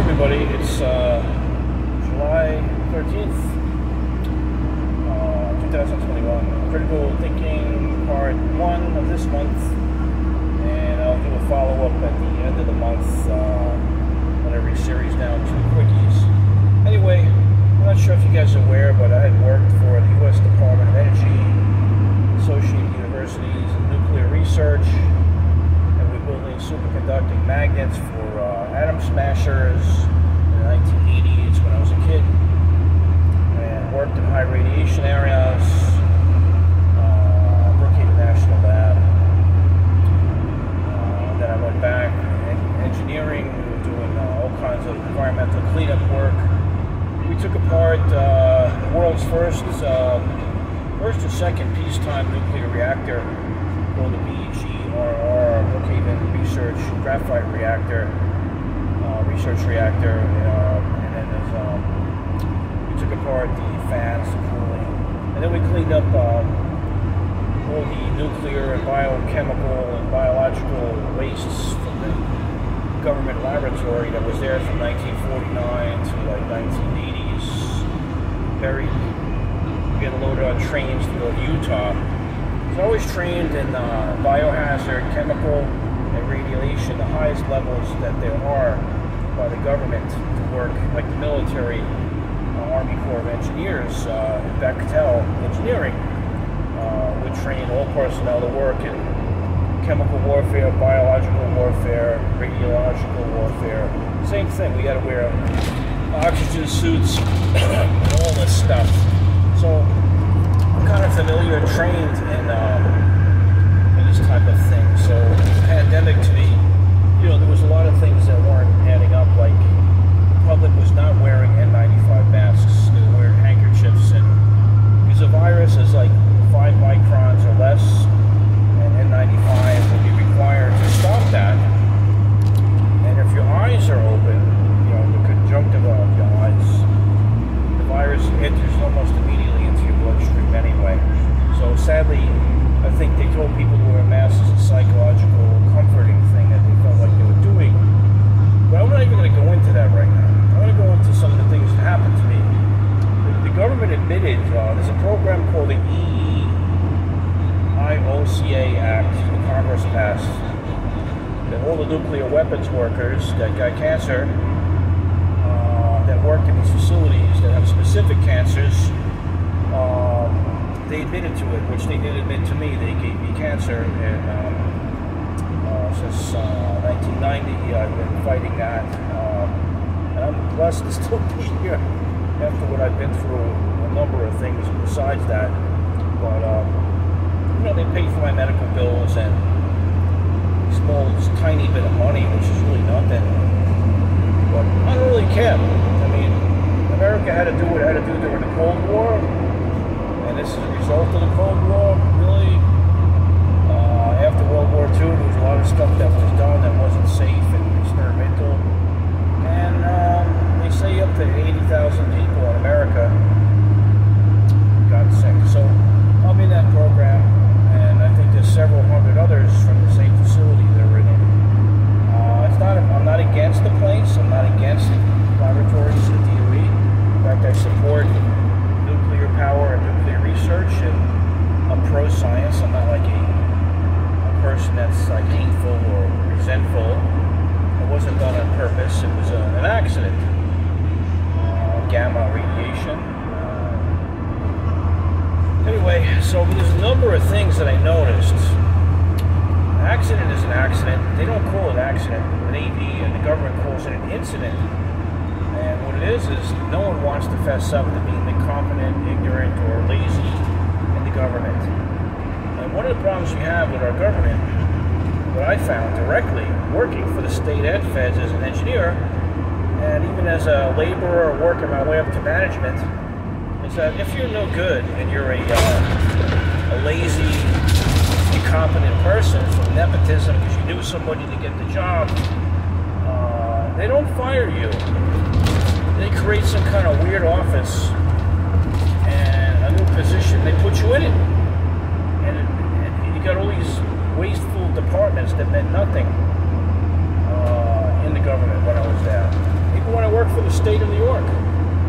everybody. It's July 13th, 2021. Critical Thinking Part 1 of this month. And I'll do a follow-up at the end of the month on every series down to quickies. Anyway, I'm not sure if you guys are aware, but I had worked for the U.S. Department of Energy, Associated Universities, and Nuclear Research. Building superconducting magnets for atom smashers in the 1980s when I was a kid, and worked in high radiation areas, Brookhaven National Lab. Then I went back in engineering. We were doing all kinds of environmental cleanup work. We took apart the world's first or second peacetime nuclear reactor called the BGRR, Brookhaven Research Graphite Reactor, research reactor, and then we took apart the fans, the cooling, and then we cleaned up all the nuclear and biochemical and biological wastes from the government laboratory that was there from 1949 to like 1980s, buried. We had loaded on trains to go to Utah. I was always trained in biohazard, chemical, and radiation, the highest levels that there are by the government to work, like the military, Army Corps of Engineers, Bechtel Engineering, would train all personnel to work in chemical warfare, biological warfare, radiological warfare. Same thing, we had to wear oxygen suits and all this stuff. So I'm kind of familiar and trained in this type of thing. So the pandemic, to me, there was a lot of things that weren't adding up. Like the public was not wearing N95 masks; they were wearing handkerchiefs, and because the virus is like 5 microns or less, and N95 will be required to stop that. And if your eyes are open, the conjunctiva of your eyes, the virus enters almost immediately into your bloodstream anyway. So sadly, I think they told people to wear masks as a psychological comforting thing that they felt like they were doing. But I'm not even going to go into that right now. I'm going to go into some of the things that happened to me. The government admitted there's a program called the EEIOCA Act that Congress passed, that all the nuclear weapons workers that got cancer, that work in these facilities that have specific cancers, they admitted to it, which they did admit to me. They gave me cancer, and since 1990, I've been fighting that, and I'm blessed to still be here after what I've been through, a number of things besides that. But they paid for my medical bills and small, tiny bit of money, which is really nothing. But I don't really care. I mean, America had to do what it had to do during the Cold War. And this is a result of the Cold War, really. After World War II, there was a lot of stuff that was done that wasn't safe and experimental. And they say up to 80,000 people in America got sick. So I'll be in that program, and I think there's several hundred others from the same facility that are in it. I'm not against the place. I'm not against laboratories at DOE. In fact, I support nuclear power and nuclear research, and I'm pro-science. I'm not like a person that's like hateful or resentful. It wasn't done on purpose. It was an accident. Gamma radiation. Anyway, so there's a number of things that I noticed. An accident is an accident. They don't call it accident. The Navy and the government calls it an incident. And what it is no one wants to fess up to being incompetent, ignorant, or lazy in the government. And one of the problems we have with our government, what I found directly working for the state ed feds as an engineer, and even as a laborer working my way up to management, is that if you're no good and you're a lazy, incompetent person from nepotism because you knew somebody to get the job, they don't fire you. They create some kind of weird office and a new position. They put you in it. And you got all these wasteful departments that meant nothing in the government when I was there. People state of New York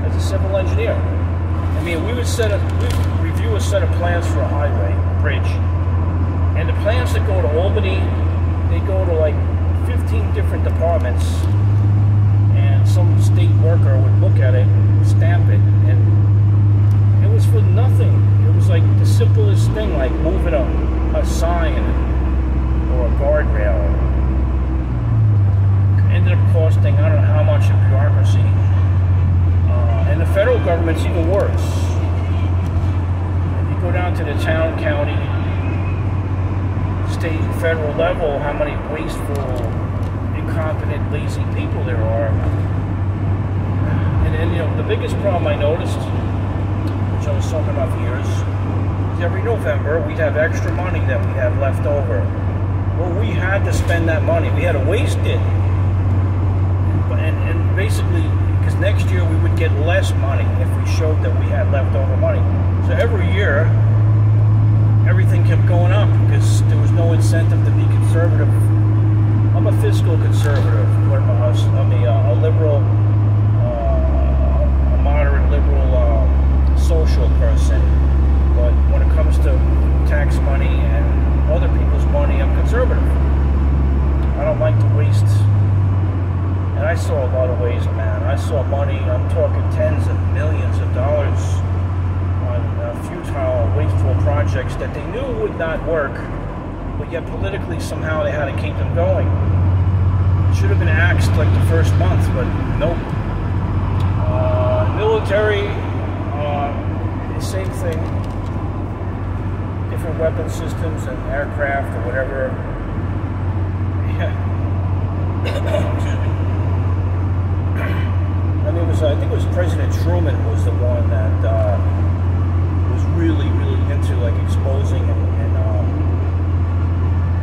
as a civil engineer. I mean, we would review a set of plans for a highway, a bridge, and the plans that go to Albany, they go to like 15 different departments, and some state worker would look at it, stamp it, and it was for nothing. It was like the simplest thing, like moving a sign or a guardrail. Ended up costing, I don't know how much in bureaucracy. And the federal government's even worse. If you go down to the town, county, state, and federal level, how many wasteful, incompetent, lazy people there are. And you know, the biggest problem I noticed, which I was talking about for years, is every November we'd have extra money that we'd have left over. Well, we had to spend that money. We had to waste it. And basically, because next year we would get less money if we showed that we had leftover money. So every year, everything kept going up because there was no incentive to be conservative. I'm a fiscal conservative. I'm a liberal, a moderate liberal social person. But when it comes to tax money and other people's money, I'm conservative. I don't like to waste. And I saw a lot of ways, man. I saw money, I'm talking tens of millions of dollars on futile, wasteful projects that they knew would not work, but yet politically somehow they had to keep them going. It should have been axed like the first month, but nope. Military, same thing. Different weapon systems and aircraft or whatever. Yeah. Excuse me. And I think it was President Truman was the one that was really into like exposing and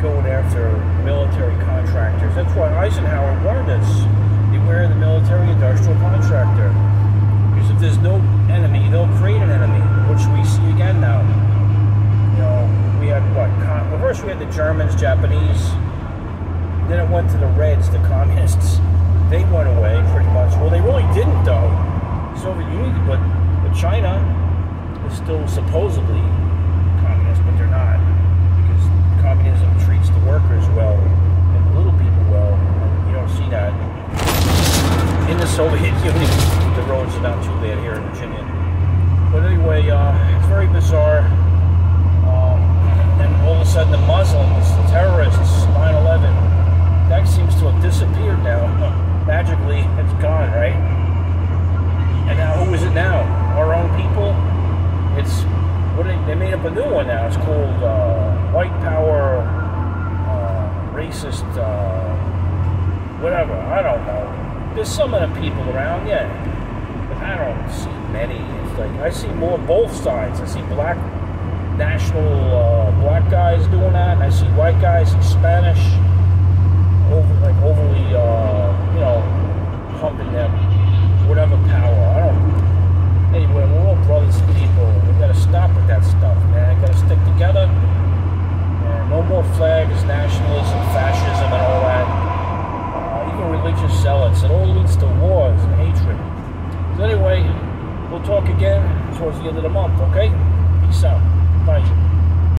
going after military contractors. That's why Eisenhower warned us: beware the military-industrial contractor. Because if there's no enemy, they'll create an enemy, which we see again now. You know, we had what? Well, first we had the Germans, Japanese. Then it went to the Reds, the communists. They went away pretty much. Well, they really didn't, though. Soviet Union, but China is still supposedly communist, but they're not, because communism treats the workers well and the little people well. And you don't see that in the Soviet Union. The roads are not too bad here in Virginia. But anyway, it's very bizarre. And all of a sudden, the Muslims, the terrorists, 9/11, that seems to have disappeared now. Magically, it's gone, right? And now, who is it now? Our own people? It's, they made up a new one now. It's called White Power, Racist, whatever. I don't know. There's some of the people around, yeah. But I don't see many. It's like, I see more both sides. I see black national, black guys doing that, and I see white guys, Spanish, overly, you know, pumping them, whatever power. I don't. Anyway, we're all brothers and people. We gotta stop with that stuff, man. We gotta stick together. And no more flags, nationalism, fascism, and all that. Even religious zealots. It all leads to wars and hatred. So anyway, we'll talk again towards the end of the month. Okay? Peace out. Bye.